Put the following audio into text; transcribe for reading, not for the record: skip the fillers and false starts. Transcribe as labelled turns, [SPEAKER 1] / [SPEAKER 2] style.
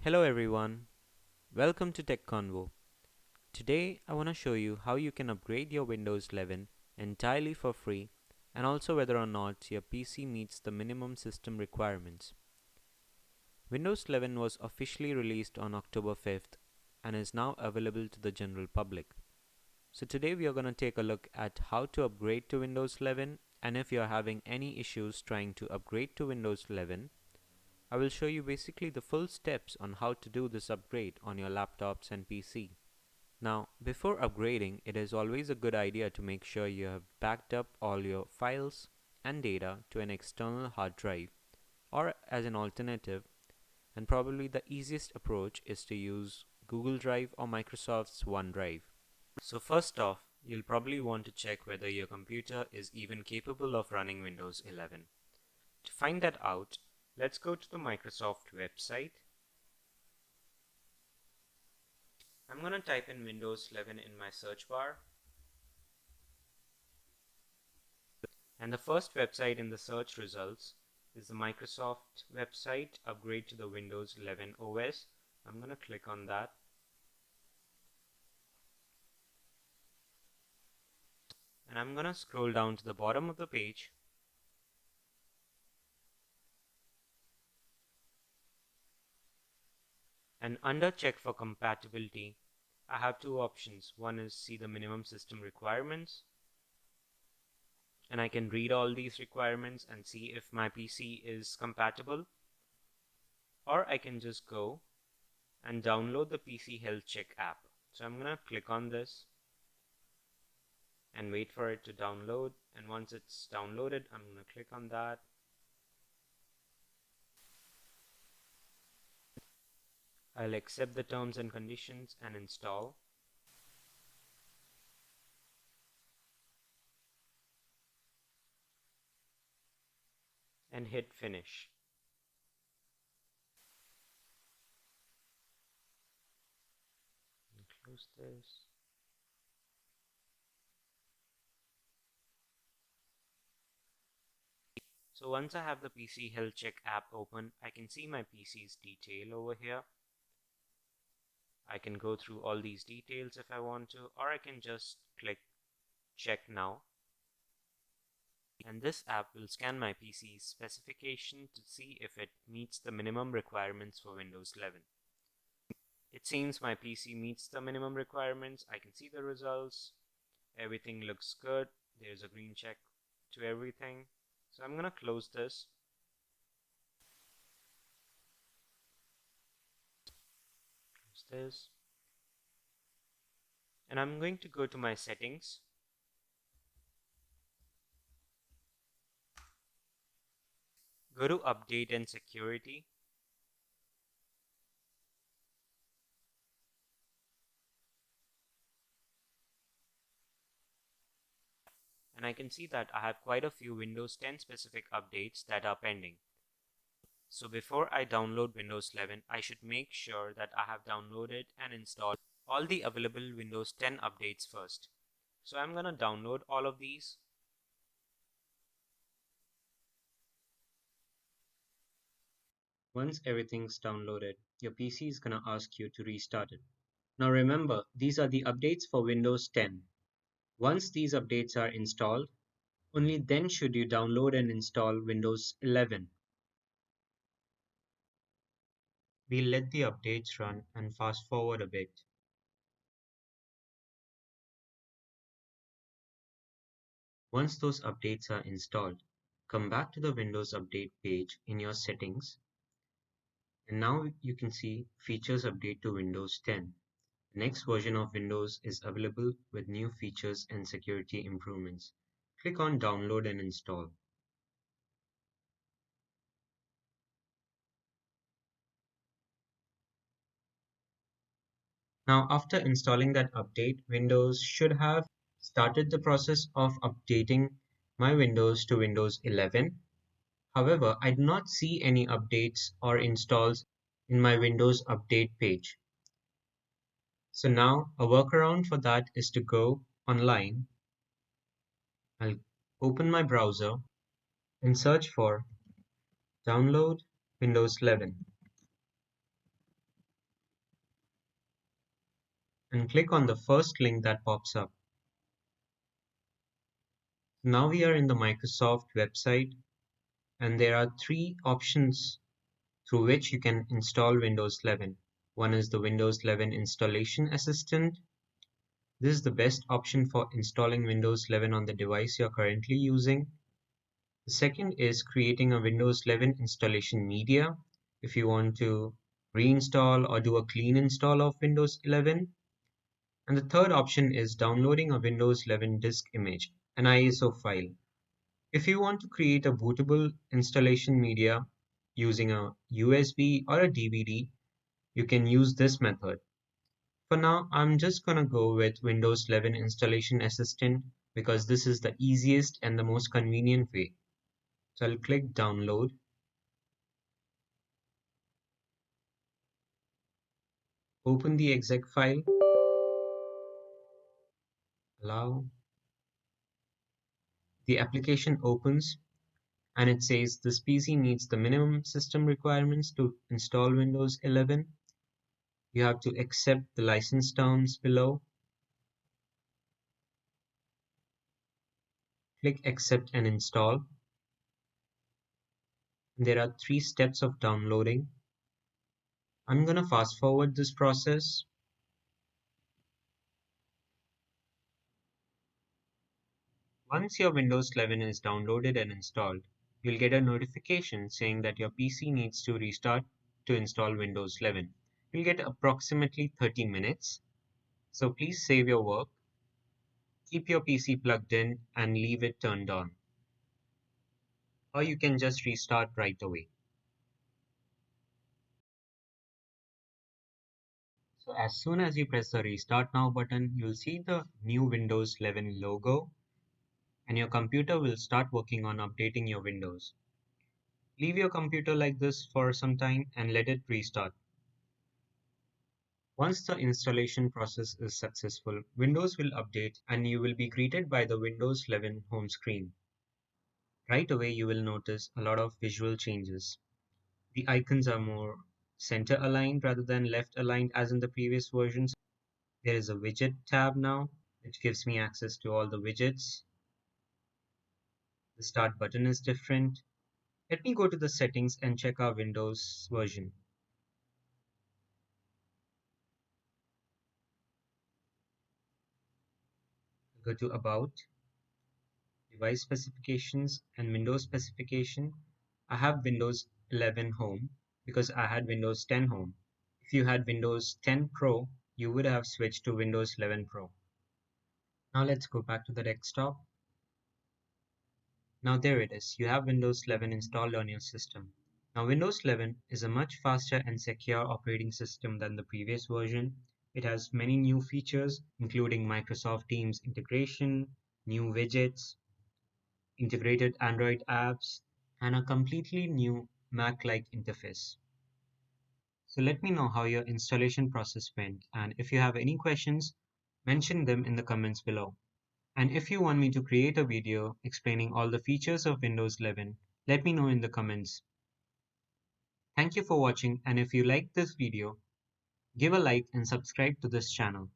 [SPEAKER 1] Hello everyone, welcome to Tech Convo. Today I want to show you how you can upgrade your Windows 11 entirely for free and also whether or not your PC meets the minimum system requirements. Windows 11 was officially released on October 5th and is now available to the general public. So today we are going to take a look at how to upgrade to Windows 11, and if you are having any issues trying to upgrade to Windows 11, I will show you basically the full steps on how to do this upgrade on your laptops and PC. Now, before upgrading, it is always a good idea to make sure you have backed up all your files and data to an external hard drive, or as an alternative, and probably the easiest approach is to use Google Drive or Microsoft's OneDrive. So first off, you'll probably want to check whether your computer is even capable of running Windows 11. To find that out, let's go to the Microsoft website. I'm going to type in Windows 11 in my search bar, and the first website in the search results is the Microsoft website, Upgrade to the Windows 11 OS. I'm going to click on that. And I'm going to scroll down to the bottom of the page. And under check for compatibility, I have two options. One is see the minimum system requirements, and I can read all these requirements and see if my PC is compatible. Or I can just go and download the PC Health Check app. So I'm going to click on this and wait for it to download, and once it's downloaded, I'm going to click on that. I'll accept the terms and conditions and install. And hit finish. And close this. So once I have the PC Health Check app open, I can see my PC's detail over here. I can go through all these details if I want to, or I can just click check now. And this app will scan my PC's specification to see if it meets the minimum requirements for Windows 11. It seems my PC meets the minimum requirements. I can see the results. Everything looks good. There's a green check to everything. So I'm going to close this. Close this. And I'm going to go to my settings. Go to update and security. And I can see that I have quite a few Windows 10 specific updates that are pending. So before I download Windows 11, I should make sure that I have downloaded and installed all the available Windows 10 updates first. So I'm going to download all of these. Once everything's downloaded, your PC is going to ask you to restart it. Now remember, these are the updates for Windows 10. Once these updates are installed, only then should you download and install Windows 11. We'll let the updates run and fast forward a bit. Once those updates are installed, come back to the Windows Update page in your settings, and now you can see Features Update to Windows 10. The next version of Windows is available with new features and security improvements. Click on Download and Install. Now, after installing that update, Windows should have started the process of updating my Windows to Windows 11. However, I do not see any updates or installs in my Windows Update page. So now a workaround for that is to go online. I'll open my browser and search for download Windows 11.
[SPEAKER 2] and click on the first link that pops up. Now we are in the Microsoft website, and there are three options through which you can install Windows 11. One is the Windows 11 Installation Assistant. This is the best option for installing Windows 11 on the device you're currently using. The second is creating a Windows 11 installation media if you want to reinstall or do a clean install of Windows 11. And the third option is downloading a Windows 11 disk image, an ISO file. If you want to create a bootable installation media using a USB or a DVD, you can use this method. For now, I'm just gonna go with Windows 11 Installation Assistant because this is the easiest and the most convenient way. So I'll click download, open the exec file, allow. The application opens and it says this PC meets the minimum system requirements to install Windows 11. You have to accept the license terms below. Click accept and install. There are three steps of downloading. I'm gonna fast forward this process. Once your Windows 11 is downloaded and installed, you'll get a notification saying that your PC needs to restart to install Windows 11. You'll get approximately 30 minutes, so please save your work, keep your PC plugged in, and leave it turned on. Or you can just restart right away. So as soon as you press the Restart Now button, you'll see the new Windows 11 logo, and your computer will start working on updating your Windows. Leave your computer like this for some time and let it restart. Once the installation process is successful, Windows will update and you will be greeted by the Windows 11 home screen. Right away, you will notice a lot of visual changes. The icons are more center aligned rather than left aligned as in the previous versions. There is a widget tab now, which gives me access to all the widgets. The start button is different. Let me go to the settings and check our Windows version. Go to About, Device Specifications, and Windows Specification. I have Windows 11 Home because I had Windows 10 Home. If you had Windows 10 Pro, you would have switched to Windows 11 Pro. Now let's go back to the desktop. Now there it is. You have Windows 11 installed on your system. Now Windows 11 is a much faster and secure operating system than the previous version. It has many new features, including Microsoft Teams integration, new widgets, integrated Android apps, and a completely new Mac-like interface. So let me know how your installation process went, and if you have any questions, mention them in the comments below. And if you want me to create a video explaining all the features of Windows 11, let me know in the comments. Thank you for watching, and if you liked this video, give a like and subscribe to this channel.